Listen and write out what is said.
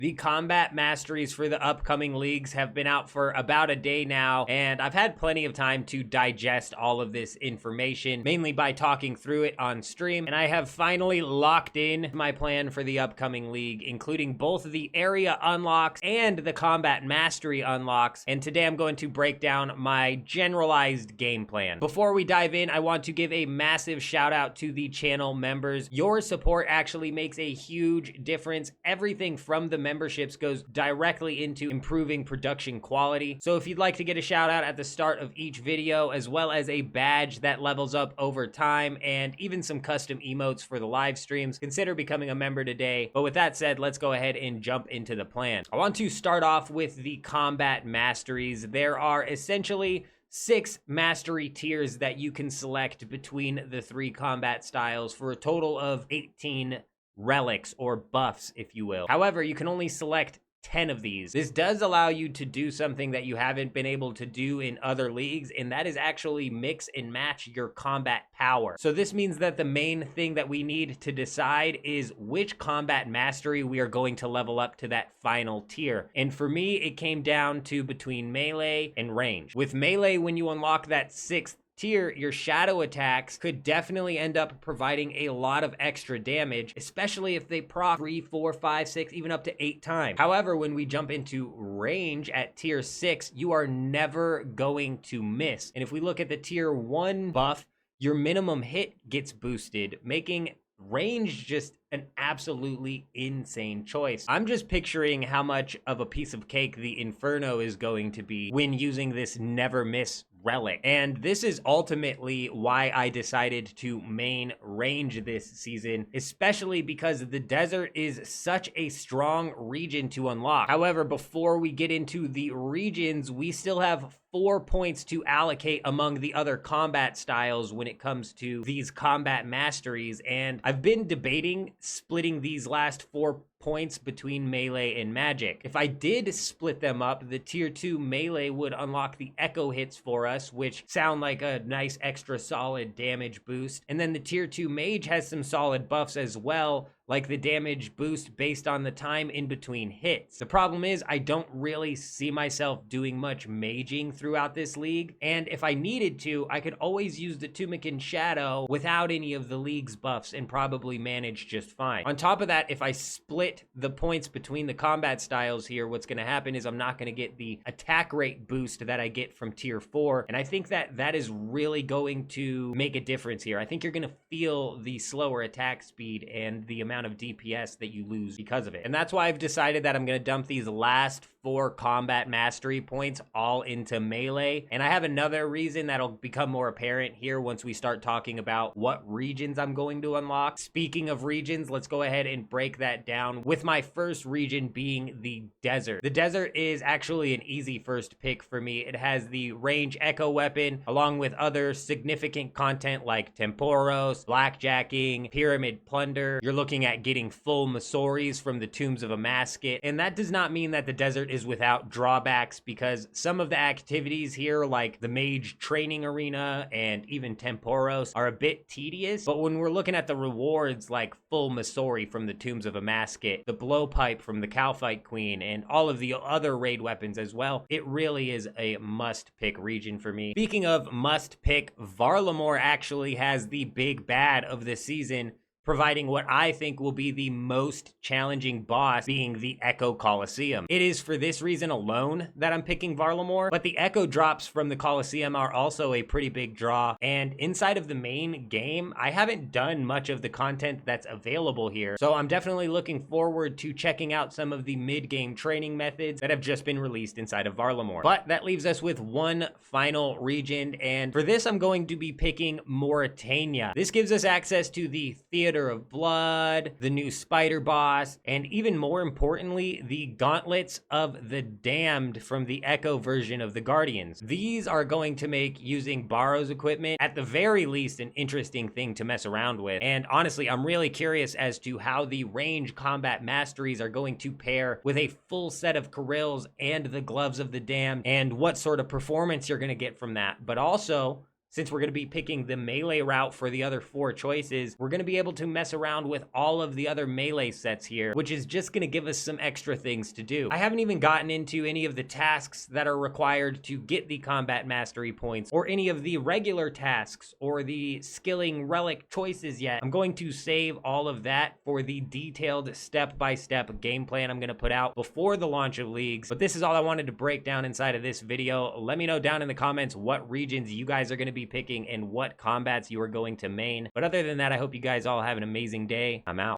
The combat masteries for the upcoming leagues have been out for about a day now, and I've had plenty of time to digest all of this information, mainly by talking through it on stream, and I have finally locked in my plan for the upcoming league, including both the area unlocks and the combat mastery unlocks, and today I'm going to break down my generalized game plan. Before we dive in, I want to give a massive shout out to the channel members. Your support actually makes a huge difference. Everything from the memberships goes directly into improving production quality. So if you'd like to get a shout out at the start of each video, as well as a badge that levels up over time, and even some custom emotes for the live streams, consider becoming a member today. But with that said, let's go ahead and jump into the plan. I want to start off with the combat masteries. There are essentially 6 mastery tiers that you can select between the 3 combat styles for a total of 18 relics or buffs, if you will. However, you can only select 10 of these. This does allow you to do something that you haven't been able to do in other leagues, and that is actually mix and match your combat power. So this means that the main thing that we need to decide is which combat mastery we are going to level up to that final tier. And for me, it came down to between melee and range. With melee, when you unlock that 6th tier, your shadow attacks could definitely end up providing a lot of extra damage, especially if they proc 3, 4, 5, 6, even up to 8 times. However, when we jump into range at tier 6, you are never going to miss. And if we look at the tier 1 buff, your minimum hit gets boosted, making range just an absolutely insane choice. I'm just picturing how much of a piece of cake the Inferno is going to be when using this never miss relic. And this is ultimately why I decided to main range this season, especially because the desert is such a strong region to unlock. However, before we get into the regions, we still have 4 points to allocate among the other combat styles when it comes to these combat masteries, and I've been debating splitting these last 4 points between melee and magic. If I did split them up, the tier 2 melee would unlock the echo hits for us, which sound like a nice extra solid damage boost. And then the tier 2 mage has some solid buffs as well, like the damage boost based on the time in between hits. The problem is I don't really see myself doing much maging throughout this league, and if I needed to, I could always use the Tumican Shadow without any of the league's buffs and probably manage just fine. On top of that, if I split the points between the combat styles here, what's going to happen is I'm not going to get the attack rate boost that I get from tier 4, and I think that that is really going to make a difference here. I think you're going to feel the slower attack speed and the amount of DPS that you lose because of it. And that's why I've decided that I'm going to dump these last 4 combat mastery points all into melee. And I have another reason that'll become more apparent here once we start talking about what regions I'm going to unlock. Speaking of regions, let's go ahead and break that down, with my first region being the desert. The desert is actually an easy first pick for me. It has the range echo weapon along with other significant content like Temporos, blackjacking, pyramid plunder. You're looking at getting full masteries from the tombs of a masket, and that does not mean that the desert is without drawbacks, because some of the activities here, like the mage training arena and even Temporos, are a bit tedious. But when we're looking at the rewards like full mastery from the tombs of a masket, the blowpipe from the Calphite Queen, and all of the other raid weapons as well, it really is a must-pick region for me. Speaking of must-pick, Varlamore actually has the big bad of the season, providing what I think will be the most challenging boss, being the Echo Coliseum. It is for this reason alone that I'm picking Varlamore, but the Echo drops from the Coliseum are also a pretty big draw, and inside of the main game, I haven't done much of the content that's available here, so I'm definitely looking forward to checking out some of the mid-game training methods that have just been released inside of Varlamore. But that leaves us with one final region, and for this I'm going to be picking Mauritania. This gives us access to the Theater of Blood, the new spider boss, and even more importantly, the gauntlets of the damned from the Echo version of the Guardians. These are going to make using Barrow's equipment at the very least an interesting thing to mess around with. And honestly, I'm really curious as to how the range combat masteries are going to pair with a full set of Carills and the gloves of the damned, and what sort of performance you're going to get from that. But also, since we're going to be picking the melee route for the other 4 choices, we're going to be able to mess around with all of the other melee sets here, which is just going to give us some extra things to do. I haven't even gotten into any of the tasks that are required to get the combat mastery points, or any of the regular tasks or the skilling relic choices yet. I'm going to save all of that for the detailed step-by-step game plan I'm going to put out before the launch of Leagues. But this is all I wanted to break down inside of this video. Let me know down in the comments what regions you guys are going to be picking and what combats you are going to main. But other than that, I hope you guys all have an amazing day. I'm out.